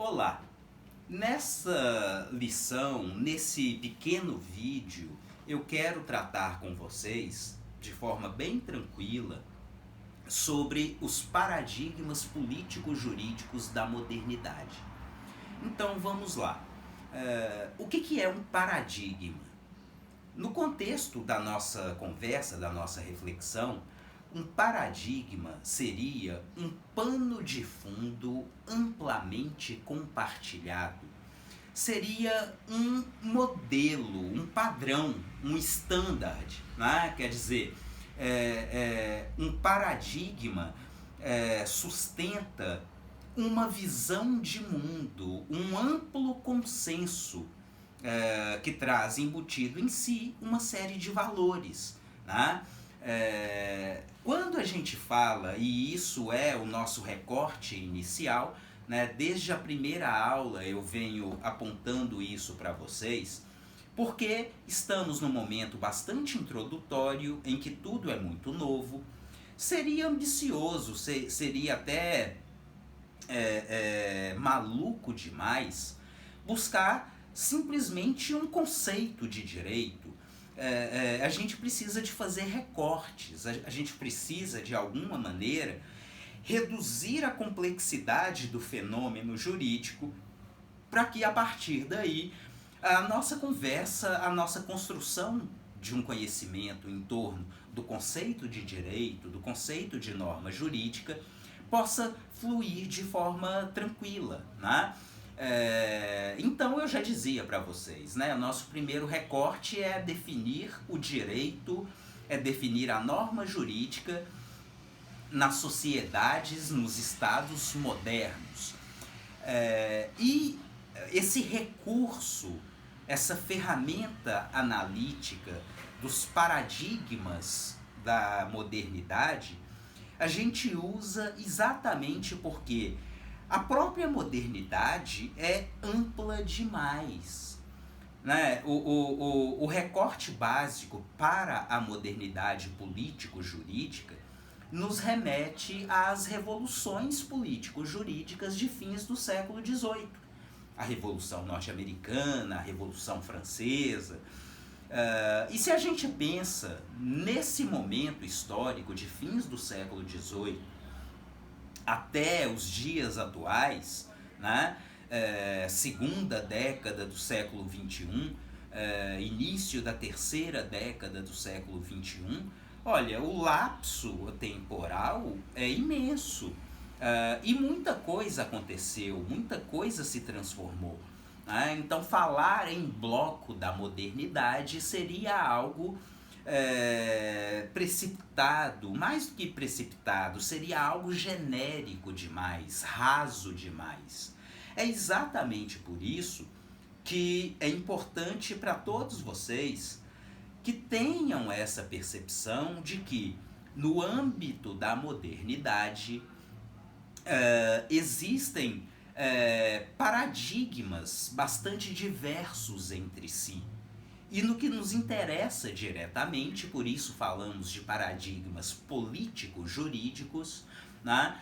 Olá! Nessa lição, nesse pequeno vídeo, eu quero tratar com vocês, de forma bem tranquila, sobre os paradigmas político-jurídicos da modernidade. Então vamos lá. O que é um paradigma? No contexto da nossa conversa, da nossa reflexão, um paradigma seria um pano de fundo amplamente compartilhado. Seria um modelo, um padrão, um standard, né? Quer dizer, um paradigma sustenta uma visão de mundo, um amplo consenso que traz embutido em si uma série de valores, né? Quando a gente fala, e isso é o nosso recorte inicial, né, desde a primeira aula eu venho apontando isso para vocês, porque estamos num momento bastante introdutório, em que tudo é muito novo, seria ambicioso, seria até maluco demais buscar simplesmente um conceito de direito. A gente precisa de fazer recortes, a gente precisa de alguma maneira reduzir a complexidade do fenômeno jurídico para que a partir daí a nossa conversa, a nossa construção de um conhecimento em torno do conceito de direito, do conceito de norma jurídica, possa fluir de forma tranquila, né? Então eu já dizia para vocês, né? O nosso primeiro recorte é definir o direito, é definir a norma jurídica nas sociedades, nos estados modernos. E esse recurso, essa ferramenta analítica dos paradigmas da modernidade, a gente usa exatamente porque a própria modernidade é ampla demais, né? O recorte básico para a modernidade político-jurídica nos remete às revoluções político-jurídicas de fins do século XVIII. A Revolução Norte-Americana, a Revolução Francesa. E se a gente pensa nesse momento histórico de fins do século XVIII até os dias atuais, né? Segunda década do século XXI, início da terceira década do século XXI, olha, o lapso temporal é imenso. E muita coisa aconteceu, muita coisa se transformou. Então falar em bloco da modernidade seria algo precipitado, mais do que precipitado, seria algo genérico demais, raso demais. É exatamente por isso que é importante para todos vocês que tenham essa percepção de que no âmbito da modernidade existem paradigmas bastante diversos entre si. E no que nos interessa diretamente, por isso falamos de paradigmas político-jurídicos, né?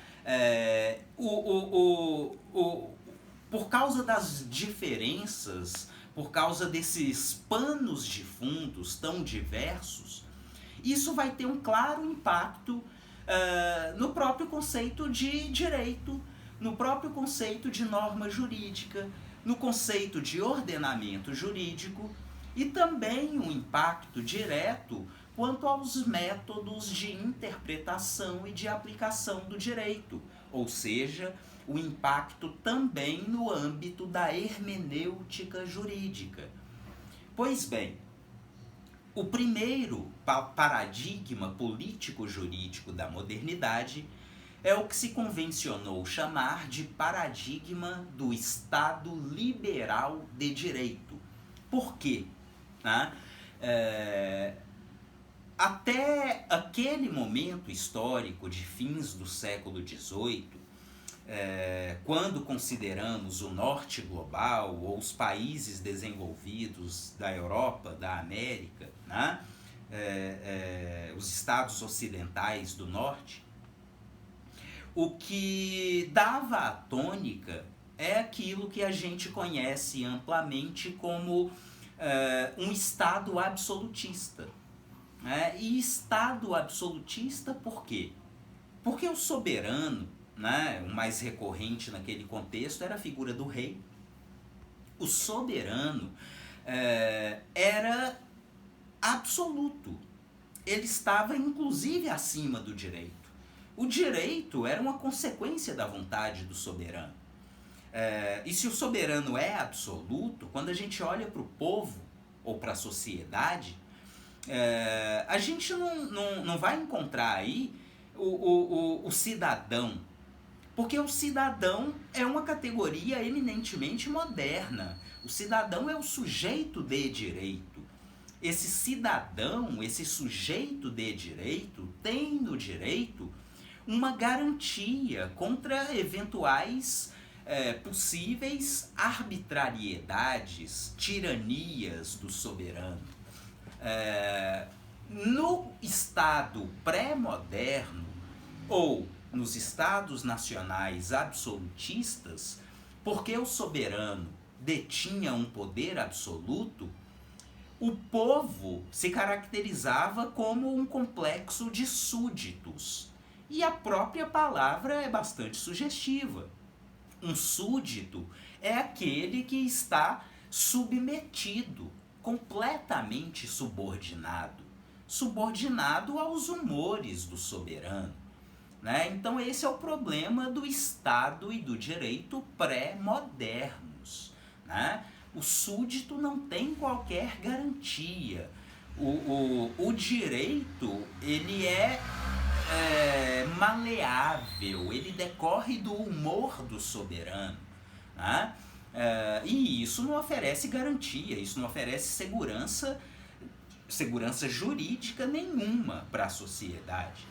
Por causa das diferenças, por causa desses panos de fundos tão diversos, isso vai ter um claro impacto no próprio conceito de direito, no próprio conceito de norma jurídica, no conceito de ordenamento jurídico, e também um impacto direto quanto aos métodos de interpretação e de aplicação do direito, ou seja, o impacto também no âmbito da hermenêutica jurídica. Pois bem, o primeiro paradigma político-jurídico da modernidade é o que se convencionou chamar de paradigma do Estado liberal de direito. Por quê? Até aquele momento histórico de fins do século XVIII, quando consideramos o norte global ou os países desenvolvidos da Europa, da América, né? Os estados ocidentais do norte, o que dava a tônica é aquilo que a gente conhece amplamente como um Estado absolutista. Né? E Estado absolutista por quê? Porque o soberano, né, o mais recorrente naquele contexto, era a figura do rei. O soberano era absoluto. Ele estava inclusive acima do direito. O direito era uma consequência da vontade do soberano. E se o soberano é absoluto, quando a gente olha para o povo ou para a sociedade, a gente não vai encontrar aí o cidadão, porque o cidadão é uma categoria eminentemente moderna. O cidadão é o sujeito de direito. Esse cidadão, esse sujeito de direito, tem no direito uma garantia contra eventuais possíveis arbitrariedades, tiranias do soberano. No Estado pré-moderno ou nos Estados nacionais absolutistas, porque o soberano detinha um poder absoluto, o povo se caracterizava como um complexo de súditos. E a própria palavra é bastante sugestiva. Um súdito é aquele que está submetido, completamente subordinado, subordinado aos humores do soberano. Né? Então esse é o problema do Estado e do direito pré-modernos. Né? O súdito não tem qualquer garantia. O direito, ele é maleável, ele decorre do humor do soberano. Né? E isso não oferece garantia, isso não oferece segurança jurídica nenhuma para a sociedade.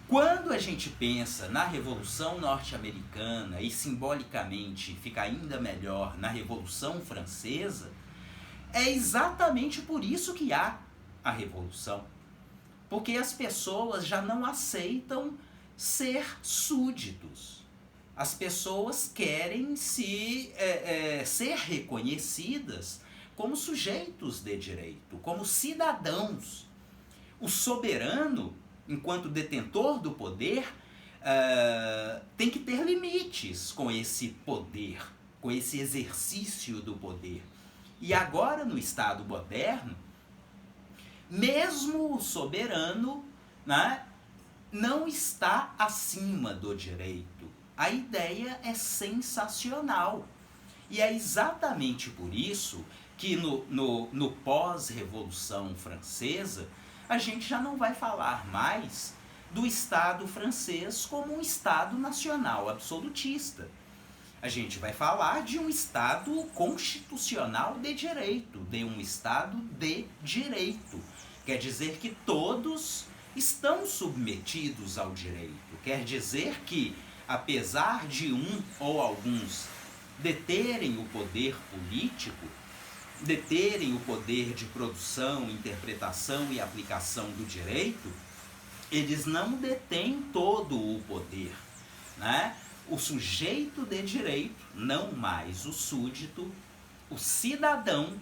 Quando a gente pensa na Revolução Norte-Americana e simbolicamente fica ainda melhor na Revolução Francesa, é exatamente por isso que há a Revolução. Porque as pessoas já não aceitam ser súditos. As pessoas querem ser reconhecidas como sujeitos de direito, como cidadãos. O soberano, enquanto detentor do poder, tem que ter limites com esse poder, com esse exercício do poder. E agora, no Estado moderno, mesmo o soberano, né, não está acima do direito. A ideia é sensacional. E é exatamente por isso que no pós-Revolução Francesa, a gente já não vai falar mais do Estado francês como um Estado nacional absolutista. A gente vai falar de um Estado constitucional de direito, de um Estado de direito. Quer dizer que todos estão submetidos ao direito. Quer dizer que, apesar de um ou alguns deterem o poder político, deterem o poder de produção, interpretação e aplicação do direito, eles não detêm todo o poder. Né? O sujeito de direito, não mais o súdito, o cidadão,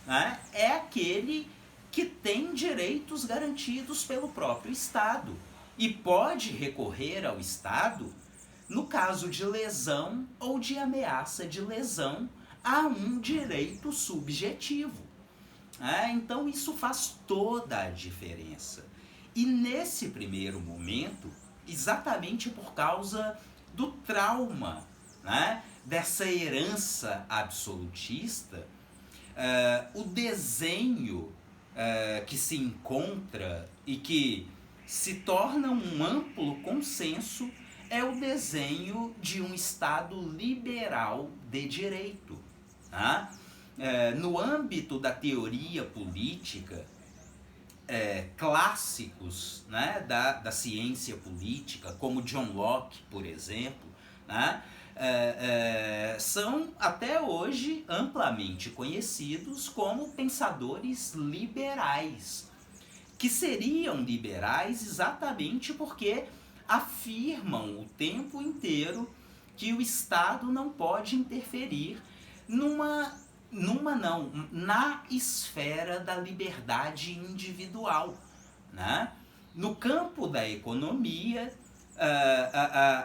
né, é aquele que tem direitos garantidos pelo próprio Estado e pode recorrer ao Estado no caso de lesão ou de ameaça de lesão a um direito subjetivo. Então isso faz toda a diferença. E nesse primeiro momento, exatamente por causa do trauma, né, dessa herança absolutista, o desenho que se encontra e que se torna um amplo consenso é o desenho de um Estado liberal de direito. Tá? No âmbito da teoria política, clássicos, né, da ciência política, como John Locke, por exemplo, né, são até hoje amplamente conhecidos como pensadores liberais, que seriam liberais exatamente porque afirmam o tempo inteiro que o Estado não pode interferir na esfera da liberdade individual, né? No campo da economia,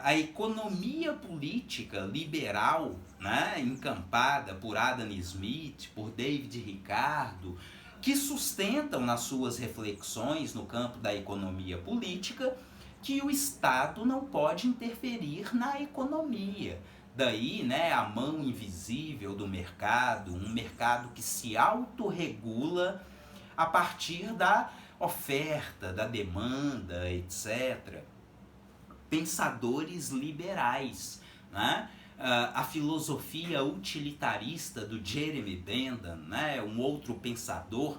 a economia política liberal, né, encampada por Adam Smith, por David Ricardo, que sustentam nas suas reflexões no campo da economia política que o Estado não pode interferir na economia. Daí, né, a mão invisível do mercado, um mercado que se autorregula a partir da oferta, da demanda, etc. Pensadores liberais, né? A filosofia utilitarista do Jeremy Bentham, né, um outro pensador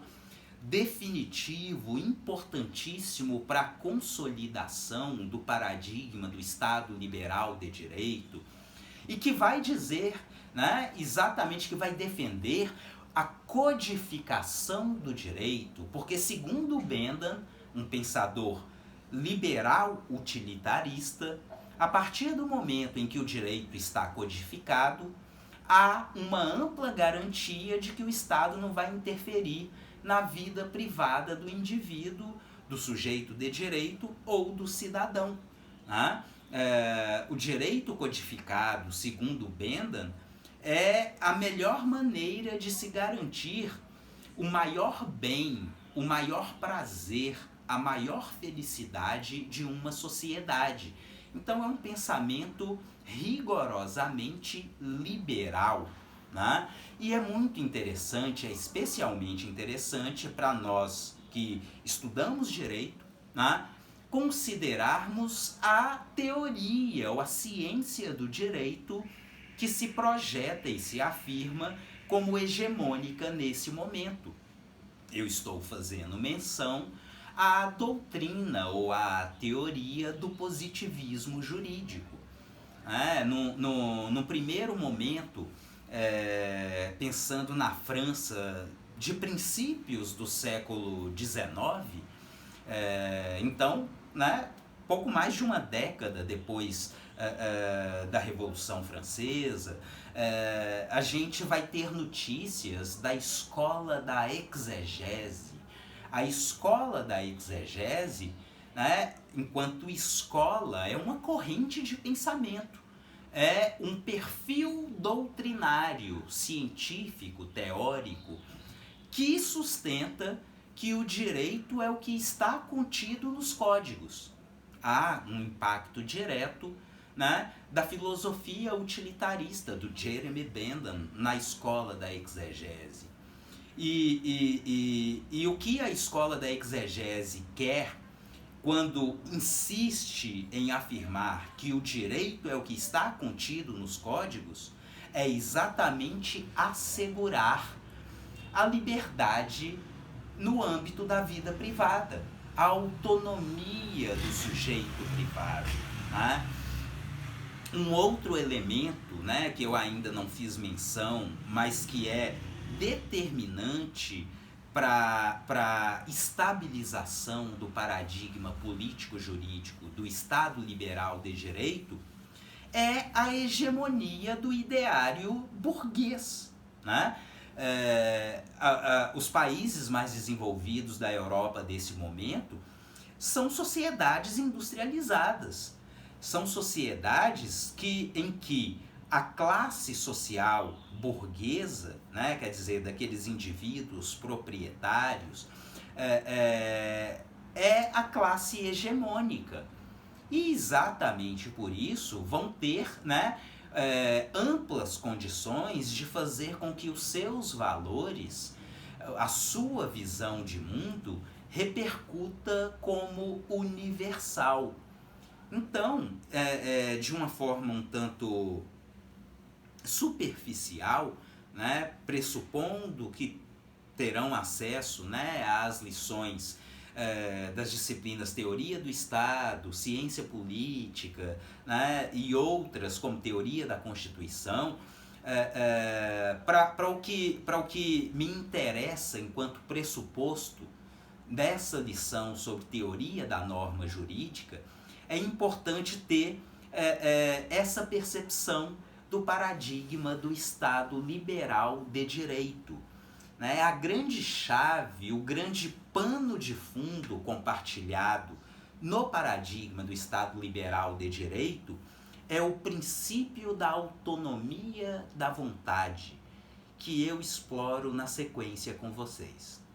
definitivo, importantíssimo para a consolidação do paradigma do Estado liberal de direito, e que vai dizer, né, exatamente, que vai defender a codificação do direito, porque segundo Bentham, um pensador liberal utilitarista, a partir do momento em que o direito está codificado, há uma ampla garantia de que o Estado não vai interferir na vida privada do indivíduo, do sujeito de direito ou do cidadão, né? O direito codificado, segundo Bentham, é a melhor maneira de se garantir o maior bem, o maior prazer, a maior felicidade de uma sociedade. Então é um pensamento rigorosamente liberal, né? E é muito interessante, é especialmente interessante para nós que estudamos direito, né, considerarmos a teoria ou a ciência do direito que se projeta e se afirma como hegemônica nesse momento. Eu estou fazendo menção à doutrina ou à teoria do positivismo jurídico. No primeiro momento, pensando na França de princípios do século XIX, então, né, pouco mais de uma década depois da Revolução Francesa, a gente vai ter notícias da escola da exegese. A escola da exegese, né, enquanto escola, é uma corrente de pensamento, é um perfil doutrinário, científico, teórico, que sustenta que o direito é o que está contido nos códigos. Há um impacto direto, né, da filosofia utilitarista do Jeremy Bentham na escola da exegese. E o que a escola da exegese quer quando insiste em afirmar que o direito é o que está contido nos códigos é exatamente assegurar a liberdade no âmbito da vida privada, a autonomia do sujeito privado, né? Um outro elemento, né, que eu ainda não fiz menção, mas que é determinante para a estabilização do paradigma político-jurídico do Estado liberal de direito, é a hegemonia do ideário burguês, né? Os países mais desenvolvidos da Europa desse momento são sociedades industrializadas, são sociedades em que a classe social burguesa, né, quer dizer, daqueles indivíduos proprietários, é a classe hegemônica. E exatamente por isso vão ter, né, amplas condições de fazer com que os seus valores, a sua visão de mundo, repercuta como universal. Então, de uma forma um tanto superficial, né, pressupondo que terão acesso, né, às lições das disciplinas Teoria do Estado, Ciência Política, né, e outras como Teoria da Constituição, para o que me interessa enquanto pressuposto dessa lição sobre teoria da norma jurídica, é importante ter essa percepção do paradigma do Estado liberal de direito. Né? A grande chave, o grande pano de fundo compartilhado no paradigma do Estado liberal de direito é o princípio da autonomia da vontade, que eu exploro na sequência com vocês.